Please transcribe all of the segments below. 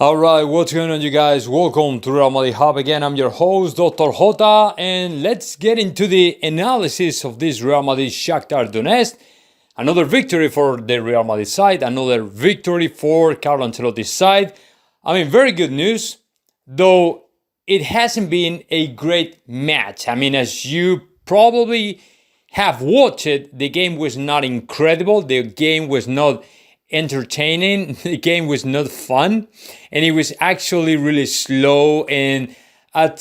Alright, what's going on, you guys? Welcome to Real Madrid Hub again. I'm your host, Dr. JOTA, and let's get into the analysis of this Real Madrid Shaktar Donetsk. Another victory for the Real Madrid side, another victory for Carlo Ancelotti's side. Very good news, though it hasn't been a great match. As you probably have watched it, the game was not incredible. The game was not entertaining. The game was not fun, and it was actually really slow. And at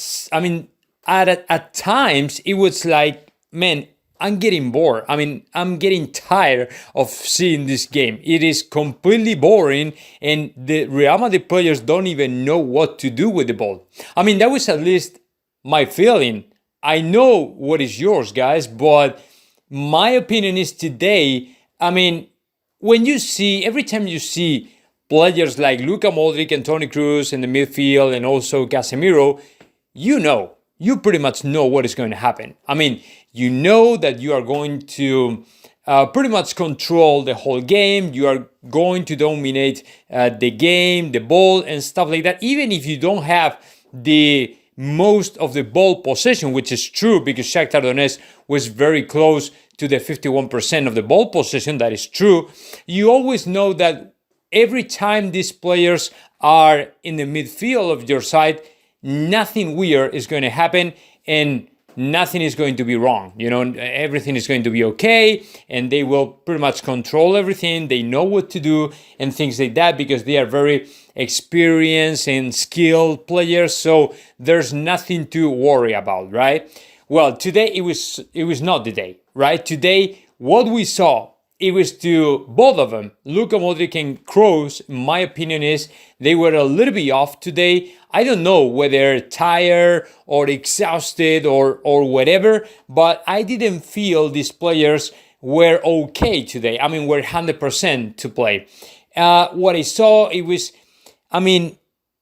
times it was like, man, I'm getting bored. I'm getting tired of seeing this game. It is completely boring, and the Real Madrid players don't even know what to do with the ball. That was at least my feeling. I know what is yours, guys, but my opinion is today, every time you see players like Luka Modric and Toni Kroos in the midfield and also Casemiro, you pretty much know what is going to happen. You know that you are going to pretty much control the whole game. You are going to dominate the game, the ball, and stuff like that. Even if you don't have the most of the ball possession, which is true because Shakhtar Donetsk was very close to the 51% of the ball possession. That is true. You always know that every time these players are in the midfield of your side, nothing weird is going to happen and nothing is going to be wrong. Everything is going to be okay, and they will pretty much control everything. They know what to do and things like that because they are very experienced and skilled players. So there's nothing to worry about, right? Well, today it was not the day, right? Today, what we saw, it was to both of them, Luka Modric and Kroos. My opinion is they were a little bit off today. I don't know whether tired or exhausted or whatever, but I didn't feel these players were okay today. Were 100% to play. What I saw, it was,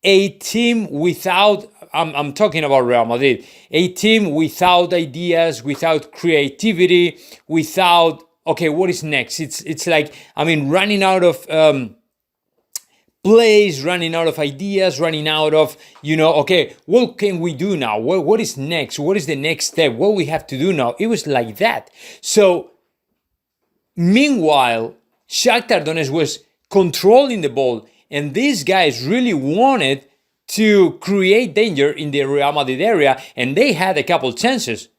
a team without, I'm talking about Real Madrid, a team without ideas, without creativity, without, okay, what is next? It's like, running out of plays, running out of ideas, running out of, okay, what can we do now? What is next? What is the next step? What we have to do now? It was like that. So, meanwhile, Shakhtar Donetsk was controlling the ball, and these guys really wanted to create danger in the Real Madrid area, and they had a couple chances,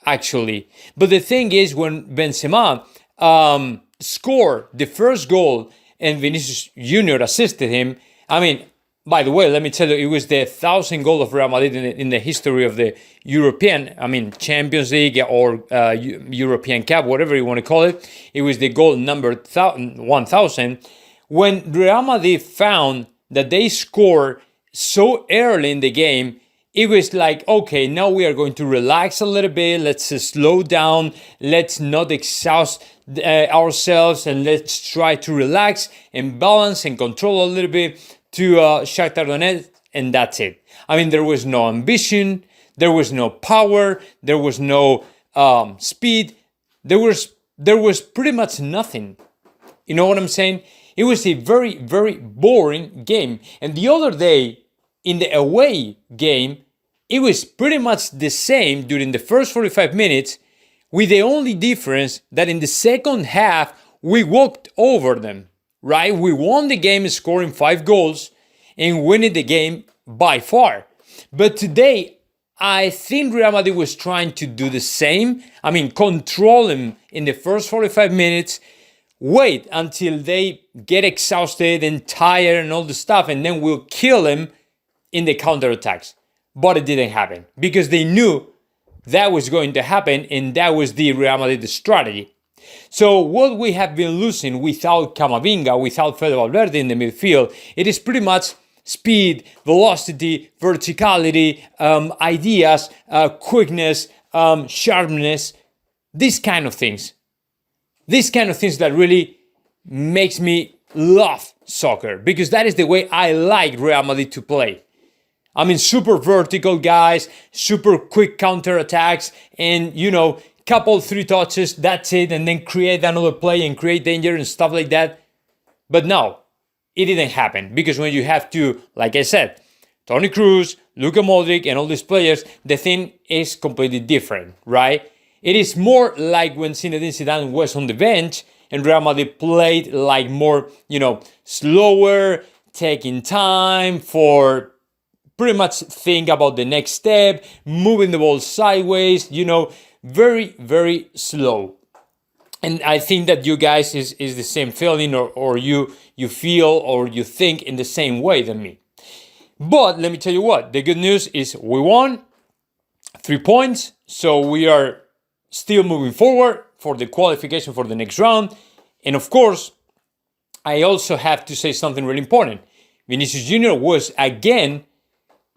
actually. But the thing is, when Benzema scored the first goal and Vinicius Jr. assisted him, by the way, let me tell you, it was the 1,000th goal of Real Madrid in the history of the European, Champions League or European Cup, whatever you want to call it. It was the goal number 1,000. When Real Madrid found that they scored so early in the game, it was like, okay, now we are going to relax a little bit. Let's slow down. Let's not exhaust ourselves, and let's try to relax and balance and control a little bit to Shakhtar Donetsk, and that's it. There was no ambition. There was no power. There was no speed. There was pretty much nothing. You know what I'm saying? It was a very, very boring game. And the other day, in the away game, it was pretty much the same during the first 45 minutes, with the only difference that in the second half, we walked over them, right? We won the game scoring 5 goals and winning the game by far. But today, I think Real Madrid was trying to do the same. Control them in the first 45 minutes, wait until they get exhausted and tired and all the stuff, and then we'll kill them in the counterattacks. But it didn't happen because they knew that was going to happen, and that was the Real Madrid strategy. So what we have been losing without Camavinga, without Fede Valverde in the midfield, it is pretty much speed, velocity, verticality, ideas, quickness, sharpness, these kind of things. These kind of things that really makes me love soccer, because that is the way I like Real Madrid to play. Super vertical guys, super quick counterattacks, and, couple 3 touches, that's it, and then create another play and create danger and stuff like that. But no, it didn't happen. Because when you have to, like I said, Toni Kroos, Luka Modric, and all these players, the thing is completely different, right? It is more like when Zinedine Zidane was on the bench and Real Madrid played like more, slower, taking time for pretty much think about the next step, moving the ball sideways, very, very slow. And I think that you guys is the same feeling or you feel or you think in the same way than me. But let me tell you what, the good news is we won 3 points. So we are still moving forward for the qualification for the next round. And of course, I also have to say something really important. Vinicius Jr. was again,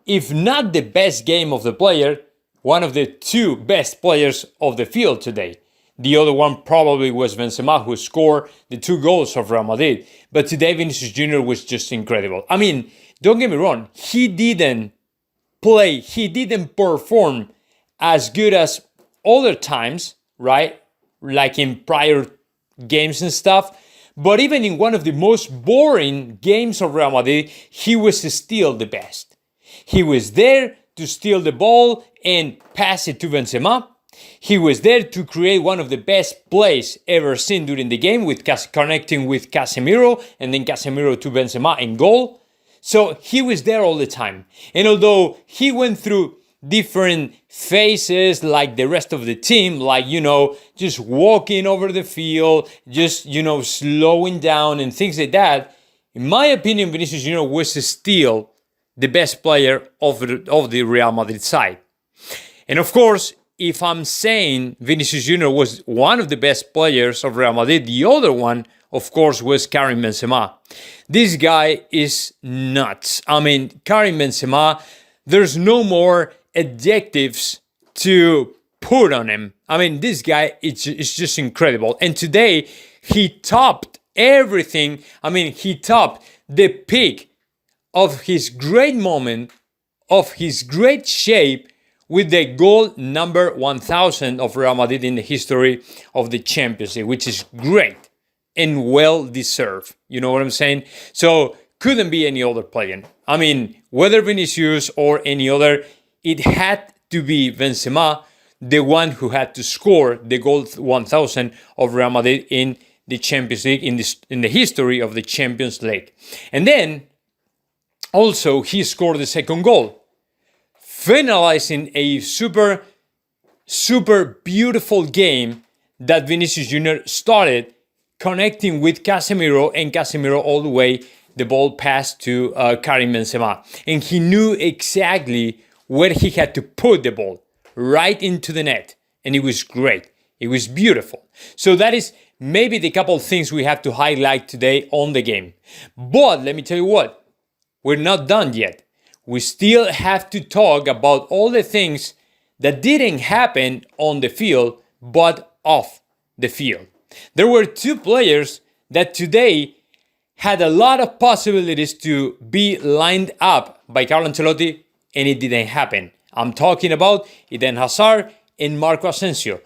if not the best game of the player, one of the 2 best players of the field today. The other one probably was Benzema, who scored the 2 goals of Real Madrid. But today, Vinicius Jr. was just incredible. I mean, don't get me wrong, he didn't perform as good as other times, right? Like in prior games and stuff. But even in one of the most boring games of Real Madrid, he was still the best. He was there to steal the ball and pass it to Benzema. He was there to create one of the best plays ever seen during the game, with connecting with Casemiro and then Casemiro to Benzema in goal. So he was there all the time. And although he went through different phases like the rest of the team, like, just walking over the field, just, slowing down and things like that, in my opinion, Vinicius Jr. was still the best player of the Real Madrid side. And of course, if I'm saying Vinicius Jr. was one of the best players of Real Madrid, the other one, of course, was Karim Benzema. This guy is nuts. I mean, Karim Benzema, there's no more adjectives to put on him. I mean, this guy is just incredible. And today, he topped everything. I mean, he topped the peak of his great moment, of his great shape, with the goal number 1000 of Real Madrid in the history of the Champions League, which is great and well deserved. You know what I'm saying? So couldn't be any other player. I mean, whether Vinicius or any other, it had to be Benzema, the one who had to score the goal 1000 of Real Madrid in the Champions League, in the history of the Champions League. And then also he scored the second goal, finalizing a super, super beautiful game that Vinicius Jr. started, connecting with Casemiro, and Casemiro all the way, the ball passed to Karim Benzema. And he knew exactly where he had to put the ball, right into the net. And it was great. It was beautiful. So that is maybe the couple of things we have to highlight today on the game. But let me tell you what, we're not done yet. We still have to talk about all the things that didn't happen on the field, but off the field. There were 2 players that today had a lot of possibilities to be lined up by Carlo Ancelotti, and it didn't happen. I'm talking about Eden Hazard and Marco Asensio.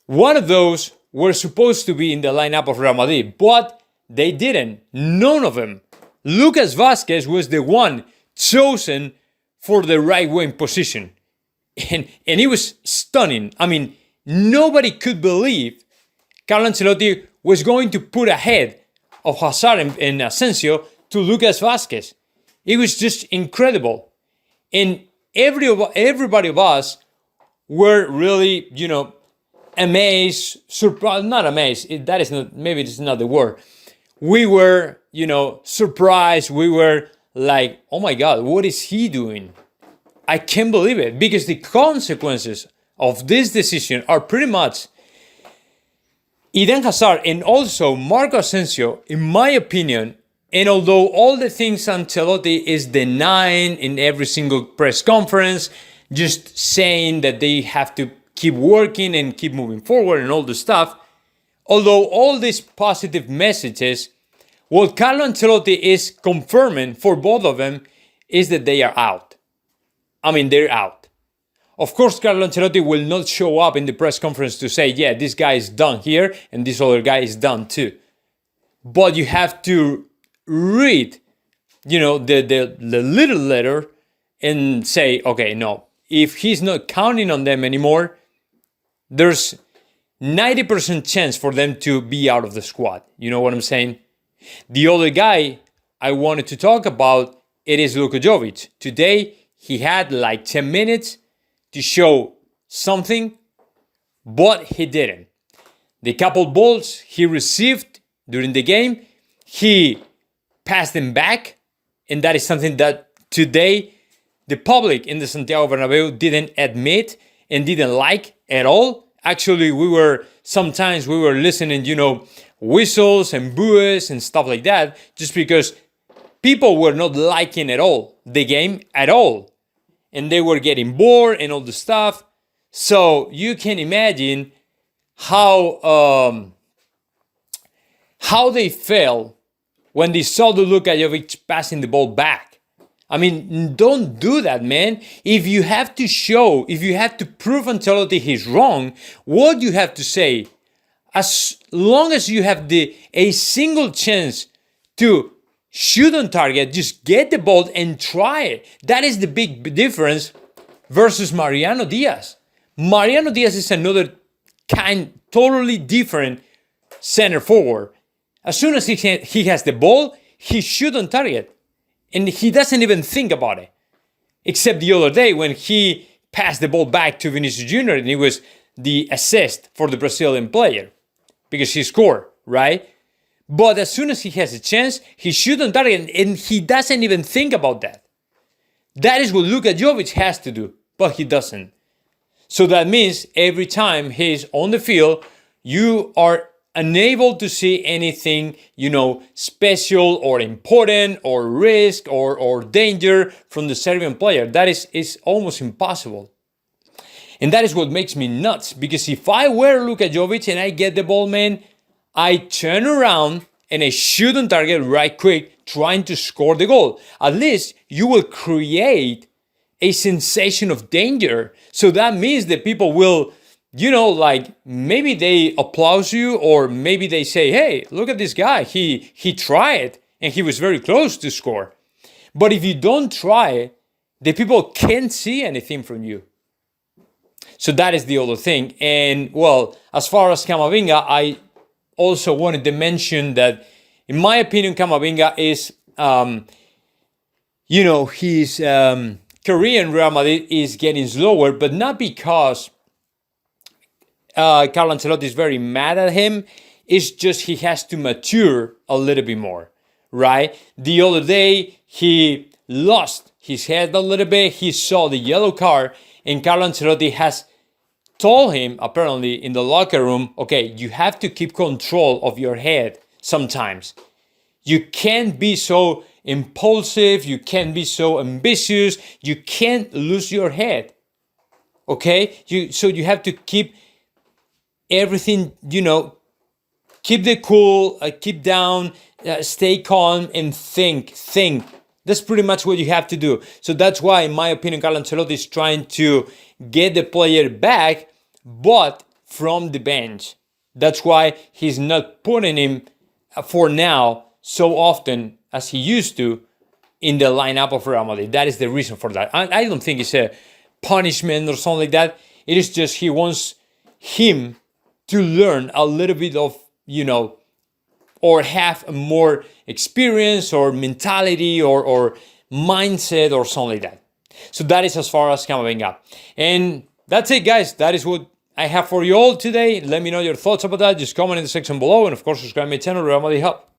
One of those were supposed to be in the lineup of Real Madrid, but they didn't. None of them. Lucas Vázquez was the one chosen for the right wing position. And it was stunning. I mean, nobody could believe Carlo Ancelotti was going to put ahead of Hazard and Asensio to Lucas Vázquez. It was just incredible. And everybody of us were really, amazed, surprised, not amazed, that is not, maybe it's not the word. We were, surprised. We were like, oh my God, what is he doing? I can't believe it, because the consequences of this decision are pretty much Eden Hazard and also Marco Asensio, in my opinion. And although all the things Ancelotti is denying in every single press conference, just saying that they have to keep working and keep moving forward and all the stuff, although all these positive messages, what Carlo Ancelotti is confirming for both of them is that they are out. I mean, they're out. Of course, Carlo Ancelotti will not show up in the press conference to say, yeah, this guy is done here and this other guy is done too. But you have to read, the little letter and say, okay, no, if he's not counting on them anymore, there's 90% chance for them to be out of the squad. You know what I'm saying? The other guy I wanted to talk about, it is Luka Jovic. Today, he had like 10 minutes to show something, but he didn't. The couple balls he received during the game, he passed them back, and that is something that today the public in the Santiago Bernabeu didn't admit and didn't like at all. Actually, we were listening, whistles and boos and stuff like that, just because people were not liking at all the game at all. And they were getting bored and all the stuff. So you can imagine how they felt when they saw the Luka Jovic passing the ball back. I mean, don't do that, man. If you have to prove Ancelotti he's wrong, what you have to say, as long as you have a single chance to shoot on target, just get the ball and try it. That is the big difference versus Mariano Diaz. Mariano Diaz is another totally different center forward. As soon as he has the ball, he shoots on target. And he doesn't even think about it. Except the other day when he passed the ball back to Vinicius Jr. and it was the assist for the Brazilian player. Because he scored, right? But as soon as he has a chance, he shoots on target and he doesn't even think about that. That is what Luka Jovic has to do, but he doesn't. So that means every time he's on the field, you are unable to see anything, special or important or risk or danger from the Serbian player. That is almost impossible. And that is what makes me nuts, because if I were Luka Jovic and I get the ball, man, I turn around and I shoot on target right quick, trying to score the goal. At least you will create a sensation of danger. So that means that people will, maybe they applaud you, or maybe they say, hey, look at this guy. He tried and he was very close to score. But if you don't try, the people can't see anything from you. So that is the other thing. And well, as far as Camavinga, I also wanted to mention that, in my opinion, Camavinga is, his career in Real Madrid is getting slower, but not because Carlo Ancelotti is very mad at him. It's just he has to mature a little bit more, right? The other day, he lost his head a little bit. He saw the yellow card, and Carlo Ancelotti has told him, apparently, in the locker room, okay, you have to keep control of your head sometimes. You can't be so impulsive. You can't be so ambitious. You can't lose your head, okay? So you have to keep everything, keep the cool, keep down, stay calm, and think. That's pretty much what you have to do. So that's why, in my opinion, Carlo Ancelotti is trying to get the player back, but from the bench. That's why he's not putting him, for now, so often as he used to in the lineup of Real Madrid. That is the reason for that. I don't think it's a punishment or something like that. It is just he wants him to learn a little bit of, or have more experience or mentality or mindset or something like that. So that is as far as Camavinga. And that's it, guys. That is what I have for you all today. Let me know your thoughts about that. Just comment in the section below. And of course, subscribe to my channel, Real Madrid Hub.